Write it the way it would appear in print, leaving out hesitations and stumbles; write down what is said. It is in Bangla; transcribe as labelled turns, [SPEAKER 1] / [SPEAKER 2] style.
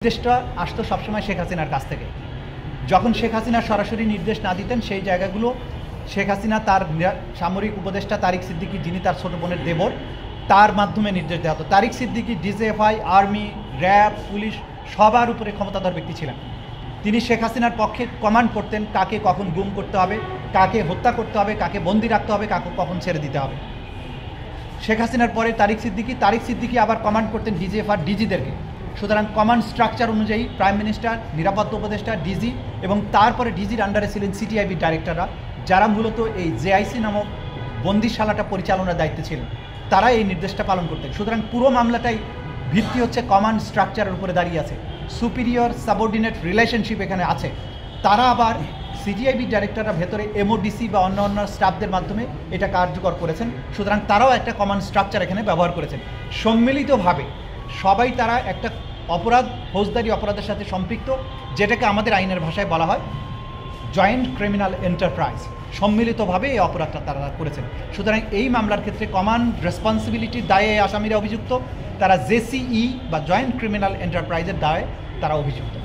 [SPEAKER 1] নির্দেশটা আসতো সবসময় শেখ হাসিনার কাছ থেকে। যখন শেখ হাসিনা সরাসরি নির্দেশ না দিতেন সেই জায়গাগুলো শেখ হাসিনা তার সামরিক উপদেষ্টা তারিক সিদ্দিকী, যিনি তার ছোট বোনের দেবর, তার মাধ্যমে নির্দেশ দেওয়া হতো। Tariq Siddiqui DGFI, army, RAB, police সবার উপরে ক্ষমতাধর ব্যক্তি ছিলেন। তিনি শেখ হাসিনার পক্ষে কমান্ড করতেন কাকে কখন গুম করতে হবে, কাকে হত্যা করতে হবে, কাকে বন্দি রাখতে হবে, কাকে কখন ছেড়ে দিতে হবে। শেখ হাসিনার পরে তারিক সিদ্দিকী আবার কমান্ড করতেন ডিজিএফআর ডিজিদেরকে। সুতরাং কমান্ড স্ট্রাকচার অনুযায়ী প্রাইম মিনিস্টার, নিরাপত্তা উপদেষ্টা, ডিজি এবং তারপরে ডিজির আন্ডারে ছিলেন সিটিআইবি ডাইরেক্টররা, যারা মূলত এই জেআইসি নামক বন্দিশালাটা পরিচালনার দায়িত্বে ছিলেন। তারা এই নির্দেশটা পালন করতেন। সুতরাং পুরো মামলাটাই ভিত্তি হচ্ছে কমান্ড স্ট্রাকচারের উপরে দাঁড়িয়ে আছে। সুপিরিয়র সাবঅর্ডিনেট রিলেশনশিপ এখানে আছে। তারা আবার সিটিআইবি ডাইরেক্টররা ভেতরে এমওডিসি বা অন্য স্টাফদের মাধ্যমে এটা কার্যকর করেছেন। সুতরাং তারাও একটা কমান্ড স্ট্রাকচার এখানে ব্যবহার করেছেন। সম্মিলিতভাবে সবাই তারা একটা অপরাধ, ফৌজদারি অপরাধের সাথে সম্পৃক্ত, যেটাকে আমাদের আইনের ভাষায় বলা হয় জয়েন্ট ক্রিমিনাল এন্টারপ্রাইজ। সম্মিলিতভাবে এই অপরাধটা তারা করেছেন। সুতরাং এই মামলার ক্ষেত্রে কমান্ড রেসপন্সিবিলিটির দায়ে আসামিরা অভিযুক্ত, তারা জেসিই বা জয়েন্ট ক্রিমিনাল এন্টারপ্রাইজের দায়ে তারা অভিযুক্ত।